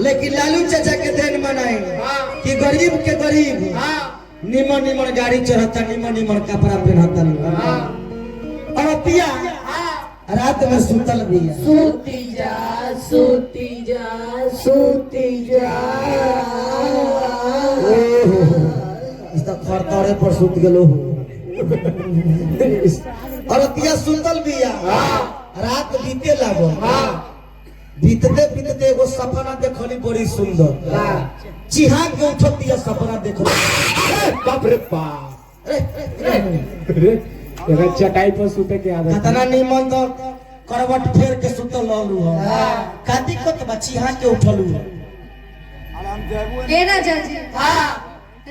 लेकिन लालू चाचा के देन मनाई कि गरीब के गरीब निमन निमन गाड़ी चढ़ता निमन निमन कपड़ा पहनता और पिया रात में सुतल भी सूती जा सूती जा सूती जा इस तक फरतरे पर सुत गेलो और पिया सुतल भी रात बीते लागो बीतते बीतते एगो सपना देखली बड़ी सुंदर चिहा के उठतिया सपना देखली बाप रे बाप एगो चटाई पर सुते के आदत कतना निमन तो करवट फेर के सुतल रहलू ह काती कत चिहा के उठलू ए राजा जी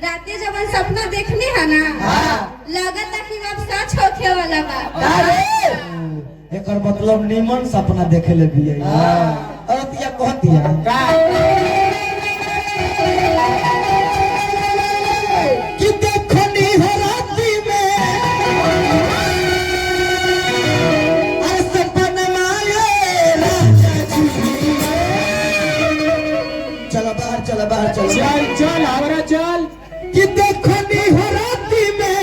राते जब सपना देखने है ना लगता कि अब सच होखे वाला बा एकर मतलब निमन सपना देखे ले भी है अतिया कहतिया कि देखनी है राती में अरे सपना माये राजा जी चल बाहर चल चल चल हमरा चल कि देखनी है राती में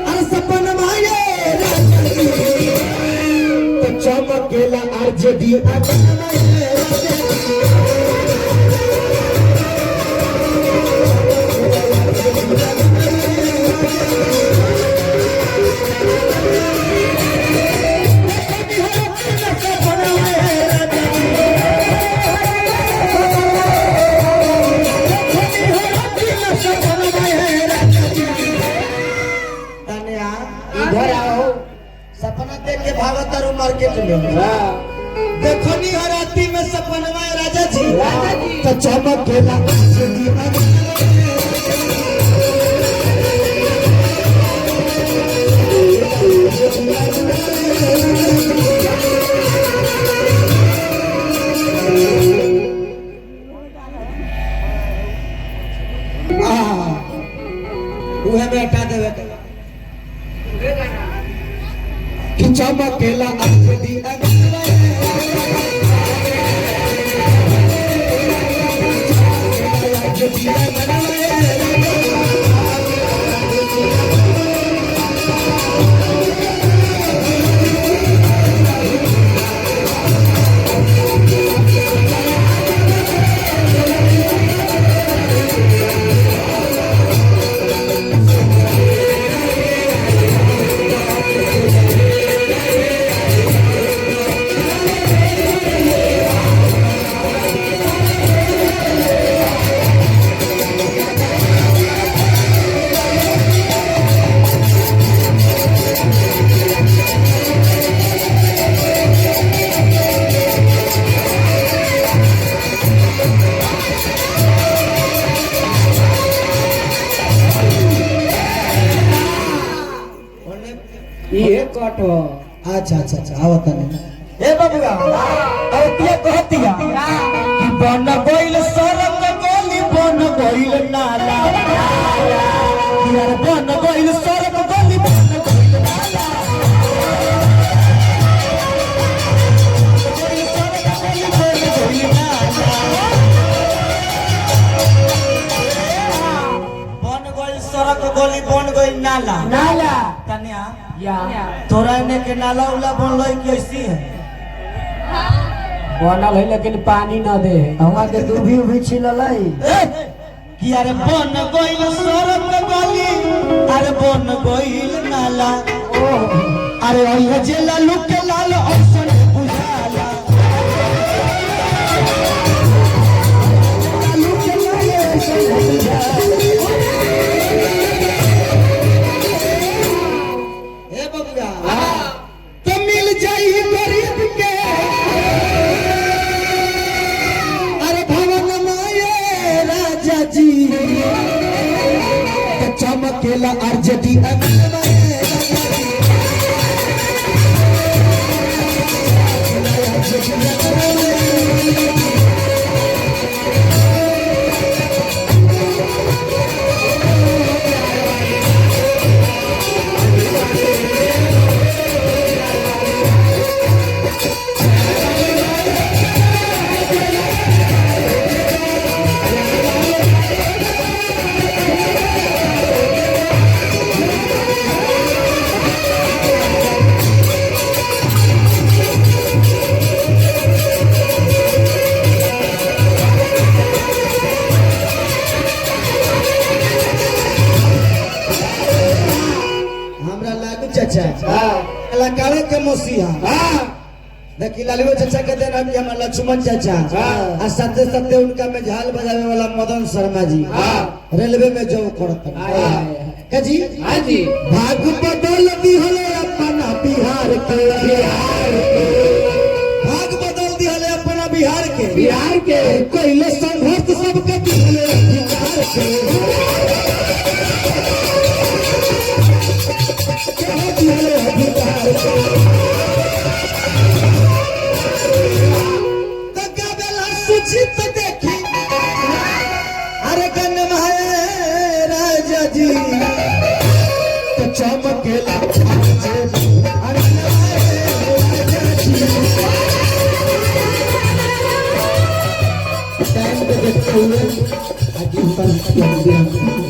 अरे सपना माये राजा जी तो चमकेला आरजेडी इधर आओ सपना देख के भागत तारू मार्केट में देखनी हर राती में सपना में राजा जी तो चमकेला वह बेटा देवे कि चमकेला आरजेडी ये कट अच्छा अच्छा अच्छा आवता नहीं ए बबुआ और पिया कहतिया कि बन गइल सड़क गली बन गइल नाला यार बन गइल सड़क गली बन गइल नाला बन गइल सड़क गली बन गइल नाला नाला कन्या या तोरा ने के नाला उला बनल कैसी है बनल है लेकिन पानी न दे हवा के दूभी उभी छिललै कि अरे बन गइल सड़क गली अरे बन गइल नाला अरे ओहे जे लालू के लाल ऑप्शन बुझाला लालू के लाल ऑप्शन ए बबुआ तो मिल जाई गरीब के अरे भवन माये राजा जी तो चमकेला आरजेडी दिया देखी लालू चाचा कहते हैं कि हमारा लक्ष्मण चाचा और साथे साथे उनका में झाल बजावे वाला मदन शर्मा जी रेलवे में जॉब करते हैं जी हाँ जी भाग बदल दी हले अपना बिहार के भाग बदल दी हले अपना बिहार के कोइले संघर्ष सबके दिले बिहार के कह दिले बिहार के तो क्या बेला सुचित देखी अरे कन राजा जी तो चमकेला अरे राजा जी टाइम पे देखते हुए अजीब पर